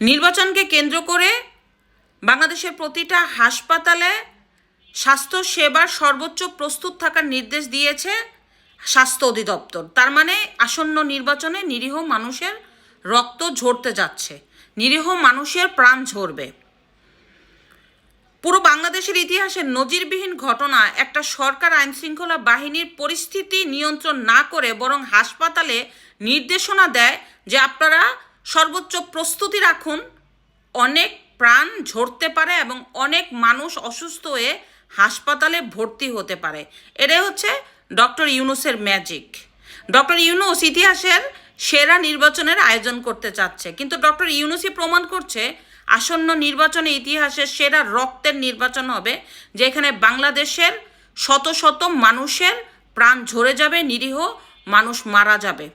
নির্বাচনকে কেন্দ্র করে বাংলাদেশের প্রতিটা হাসপাতালে স্বাস্থ্য সেবার সর্বোচ্চ প্রস্তুত থাকার নির্দেশ দিয়েছে স্বাস্থ্য অধিদপ্তর। তার মানে আসন্ন নির্বাচনে নিরীহ মানুষের রক্ত ঝরতে যাচ্ছে, নিরীহ মানুষের প্রাণ ঝরবে। পুরো বাংলাদেশের ইতিহাসে নজিরবিহীন ঘটনা, একটা সরকার আইনশৃঙ্খলা বাহিনীর পরিস্থিতি নিয়ন্ত্রণ না করে বরং হাসপাতালে নির্দেশনা দেয় যে আপনারা সর্বোচ্চ প্রস্তুতি রাখুন, অনেক প্রাণ ঝরতে পারে এবং অনেক মানুষ অসুস্থ হয়ে হাসপাতালে ভর্তি হতে পারে। এটাই হচ্ছে ডক্টর ইউনূসের ম্যাজিক। ডক্টর ইউনূস ইতিহাসের সেরা নির্বাচনের আয়োজন করতে চাচ্ছে, কিন্তু ডক্টর ইউনূসই প্রমাণ করছে আসন্ন নির্বাচনে ইতিহাসের সেরা রক্তের নির্বাচন হবে, যেখানে বাংলাদেশের শত শত মানুষের প্রাণ ঝরে যাবে, নিরীহ মানুষ মারা যাবে।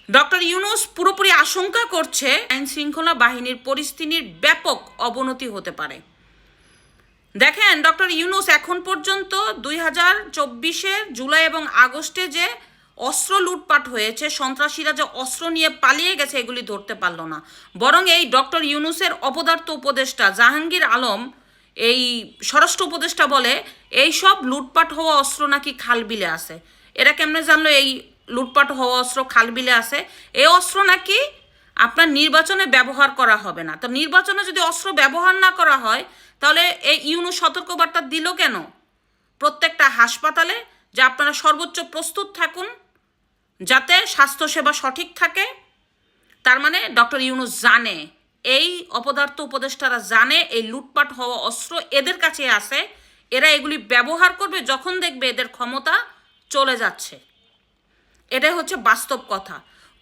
ডক্টর ইউনূস পুরোপুরি আশঙ্কা করছে আইন শৃঙ্খলা বাহিনীর পরিস্থিতির ব্যাপক অবনতি হতে পারে। দেখেন, ডক্টর ইউনূস এখন পর্যন্ত 2024 জুলাই এবং আগস্টে যে অস্ত্র লুটপাট হয়েছে, সন্ত্রাসীরা যে অস্ত্র নিয়ে পালিয়ে গেছে, এগুলি ধরতে পারলো না। বরং এই ডক্টর ইউনূসের অপদার্থ উপদেষ্টা জাহাঙ্গীর আলম, এই স্বরাষ্ট্র উপদেষ্টা, বলে এই সব লুটপাট হওয়া অস্ত্র নাকি খালবিলে আছে। এরা কেমনে জানলো এই লুটপাট হওয়া অস্ত্র খালবিলে আছে? এই অস্ত্র নাকি আপনার নির্বাচনে ব্যবহার করা হবে না। তো নির্বাচনে যদি অস্ত্র ব্যবহার না করা হয়, তাহলে এই ইউনূস সতর্কবার্তা দিল কেন প্রত্যেকটা হাসপাতালে যে আপনারা সর্বোচ্চ প্রস্তুত থাকুন যাতে স্বাস্থ্যসেবা সঠিক থাকে? তার মানে ডক্টর ইউনূস জানে, এই অপদার্থ উপদেষ্টারা জানে এই লুটপাট হওয়া অস্ত্র এদের কাছে আছে, এরা এগুলি ব্যবহার করবে যখন দেখবে এদের ক্ষমতা চলে যাচ্ছে। এটাই হচ্ছে বাস্তব কথা।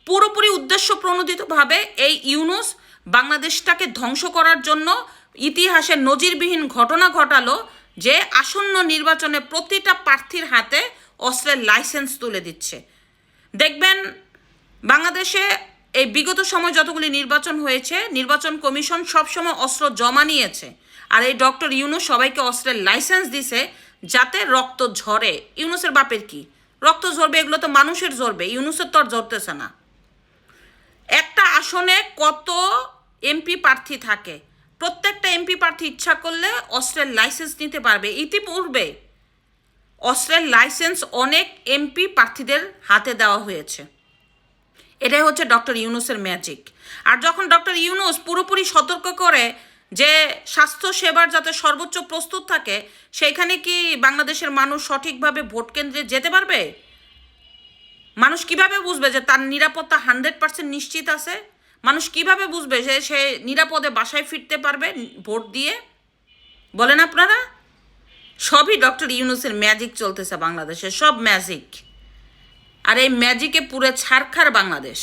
পুরোপুরি উদ্দেশ্য প্রণোদিতভাবে এই ইউনূস বাংলাদেশটাকে ধ্বংস করার জন্য ইতিহাসে নজিরবিহীন ঘটনা ঘটালো যে আসন্ন নির্বাচনে প্রতিটা প্রার্থীর হাতে অস্ত্রের লাইসেন্স তুলে দিচ্ছে। দেখবেন বাংলাদেশে এই বিগত সময় যতগুলি নির্বাচন হয়েছে, নির্বাচন কমিশন সবসময় অস্ত্র জমা নিয়েছে, আর এই ডক্টর ইউনূস সবাইকে অস্ত্রের লাইসেন্স দিছে যাতে রক্ত ঝরে। ইউনূসের বাপের কি রক্ত ঝরবে? এগুলো তো মানুষের ঝরবে, ইউনূসের তো আর ঝরতেছে না। একটা আসনে কত এমপি প্রার্থী থাকে, প্রত্যেকটা এমপি প্রার্থী ইচ্ছা করলে অস্ত্রের লাইসেন্স নিতে পারবে। ইতিপূর্বে অস্ত্রের লাইসেন্স অনেক এমপি প্রার্থীদের হাতে দেওয়া হয়েছে। এটাই হচ্ছে ডক্টর ইউনূসের ম্যাজিক। আর যখন ডক্টর ইউনূস পুরোপুরি সতর্ক করে যে স্বাস্থ্য সেবার যাতে সর্বোচ্চ প্রস্তুত থাকে, সেইখানে কি বাংলাদেশের মানুষ সঠিকভাবে ভোট কেন্দ্রে যেতে পারবে? মানুষ কিভাবে বুঝবে যে তার নিরাপত্তা 100% নিশ্চিত আছে? মানুষ কিভাবে বুঝবে যে সে নিরাপদে বাসায় ফিরতে পারবে ভোট দিয়ে? বলেন আপনারা। সবই ডক্টর ইউনূসের ম্যাজিক চলতেছে বাংলাদেশে, সব ম্যাজিক। আর এই ম্যাজিকে পুরে ছারখার বাংলাদেশ।